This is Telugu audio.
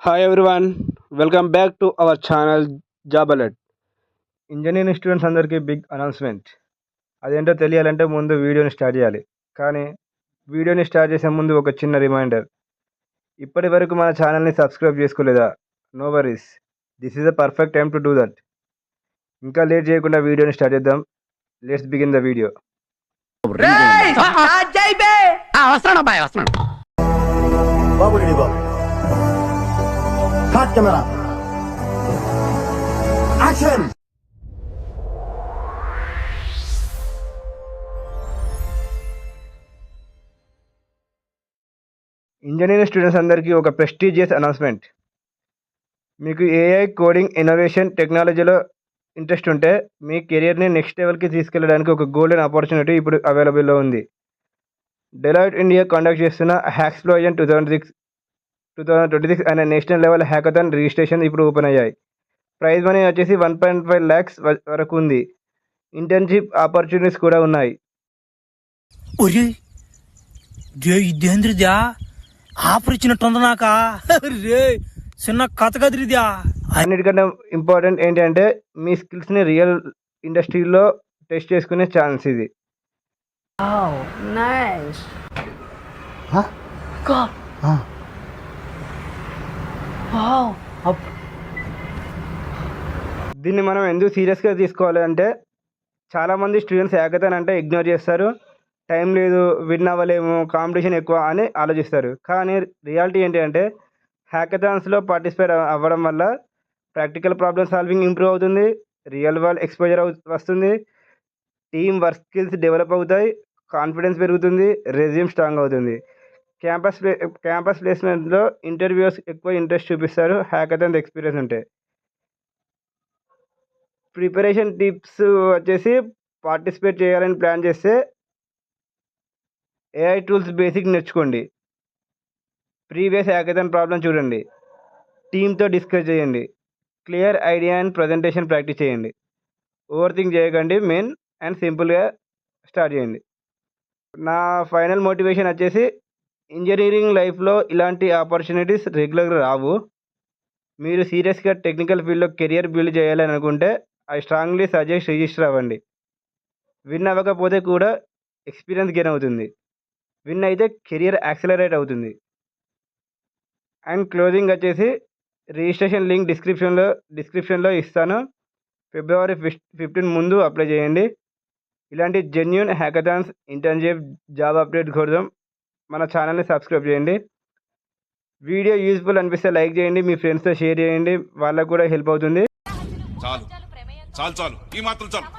Hi everyone, welcome back to our channel job alert. Engineering students అందరికీ బిగ్ అనౌన్స్మెంట్. అదేంటో తెలియాలంటే ముందు వీడియోని స్టార్ట్ చేయాలి. కానీ వీడియోని స్టార్ట్ చేసే ముందు ఒక చిన్న రిమైండర్. ఇప్పటి వరకు మన ఛానల్ని సబ్స్క్రైబ్ చేసుకోలేదా? No worries, this is the perfect time to do that. ఇంకా లేట్ చేయకుండా వీడియోని స్టార్ట్ చేద్దాం. Let's begin the video. వస్తున్నాడు అబ్బాయి వస్తున్నాడు. బాబు రెడీ బాబు. Cut camera action. Engineering students అందరికీ ఒక ప్రెస్టీజియస్ అనౌన్స్మెంట్. మీకు ఏఐ, కోడింగ్, ఇన్నోవేషన్, టెక్నాలజీలో ఇంట్రెస్ట్ ఉంటే మీ కెరియర్ని నెక్స్ట్ లెవెల్కి తీసుకెళ్ళడానికి ఒక గోల్డెన్ ఆపర్చునిటీ ఇప్పుడు అవైలబుల్లో ఉంది. డెలాయిట్ ఇండియా కండక్ట్ చేస్తున్న హ్యాక్స్ప్లోజన్ 2026 అనే నేషనల్ లెవెల్ హ్యాకథాన్ రిజిస్ట్రేషన్ ఇప్పుడు ఓపెన్ అయ్యాయి. ప్రైజ్ మనీ వచ్చేసి 1.5 lakhs వరకు ఉంది. ఇంటర్న్షిప్ ఆపర్చునిటీస్ కూడా ఉన్నాయి. ఇదేంద్రిద్యా ఆఫర్ ఇచ్చినట్టుంది నాకా రే చిన్న కథ కదిరిద్యా. అన్నిటికంటే ఇంపార్టెంట్ ఏంటంటే మీ స్కిల్స్ని రియల్ ఇండస్ట్రీలో టెస్ట్ చేసుకునే ఛాన్స్ ఇది. Nice. God. Wow. దీన్ని మనం ఎందుకు సీరియస్గా తీసుకోవాలి అంటే చాలామంది స్టూడెంట్స్ హ్యాకథాన్ అంటే ఇగ్నోర్ చేస్తారు. టైం లేదు, విన్ అవ్వలేము, కాంపిటీషన్ ఎక్కువ అని ఆలోచిస్తారు. కానీ రియాలిటీ ఏంటి అంటే హ్యాకథాన్స్లో పార్టిసిపేట్ అవ్వడం వల్ల ప్రాక్టికల్ ప్రాబ్లమ్ సాల్వింగ్ ఇంప్రూవ్ అవుతుంది, రియల్ వరల్డ్ ఎక్స్పోజర్ వస్తుంది, టీమ్ వర్క్ స్కిల్స్ డెవలప్ అవుతాయి, కాన్ఫిడెన్స్ పెరుగుతుంది, రెజ్యూమ్ స్ట్రాంగ్ అవుతుంది. క్యాంపస్ ప్లేస్మెంట్లో ఇంటర్వ్యూస్ ఎక్కువ ఇంట్రెస్ట్ చూపిస్తారు హ్యాకథాన్ ఎక్స్పీరియన్స్ ఉంటే. ప్రిపరేషన్ టిప్స్ వచ్చేసి పార్టిసిపేట్ చేయాలని ప్లాన్ చేస్తే ఏఐ టూల్స్ బేసిక్ నేర్చుకోండి, ప్రీవియస్ హ్యాకథాన్ ప్రాబ్లం చూడండి, టీమ్తో డిస్కస్ చేయండి, clear idea and presentation practice చేయండి. ఓవర్ థింక్ చేయకండి, మెయిన్ అండ్ సింపుల్గా స్టార్ట్ చేయండి. నా ఫైనల్ మోటివేషన్ వచ్చేసి ఇంజనీరింగ్ లైఫ్లో ఇలాంటి ఆపర్చునిటీస్ రెగ్యులర్గా రావు. మీరు సీరియస్గా టెక్నికల్ ఫీల్డ్లో కెరియర్ బిల్డ్ చేయాలని అనుకుంటే ఐ స్ట్రాంగ్లీ సజెస్ట్ రిజిస్టర్ అవ్వండి. విన్ అవ్వకపోతే కూడా ఎక్స్పీరియన్స్ గెయిన్ అవుతుంది, విన్ అయితే కెరియర్ యాక్సిలరేట్ అవుతుంది. అండ్ క్లోజింగ్ వచ్చేసి రిజిస్ట్రేషన్ లింక్ డిస్క్రిప్షన్లో ఇస్తాను. February 15 ముందు అప్లై చేయండి. ఇలాంటి genuine hackathons, internship, job update కోసం మన ఛానల్ని సబ్స్క్రైబ్ చేయండి. వీడియో యూజ్ఫుల్ అనిపిస్తే లైక్ చేయండి, మీ ఫ్రెండ్స్తో షేర్ చేయండి, వాళ్ళకు కూడా హెల్ప్ అవుతుంది. చాలు చాలు చాలు ఈ మాత్రం చాలు.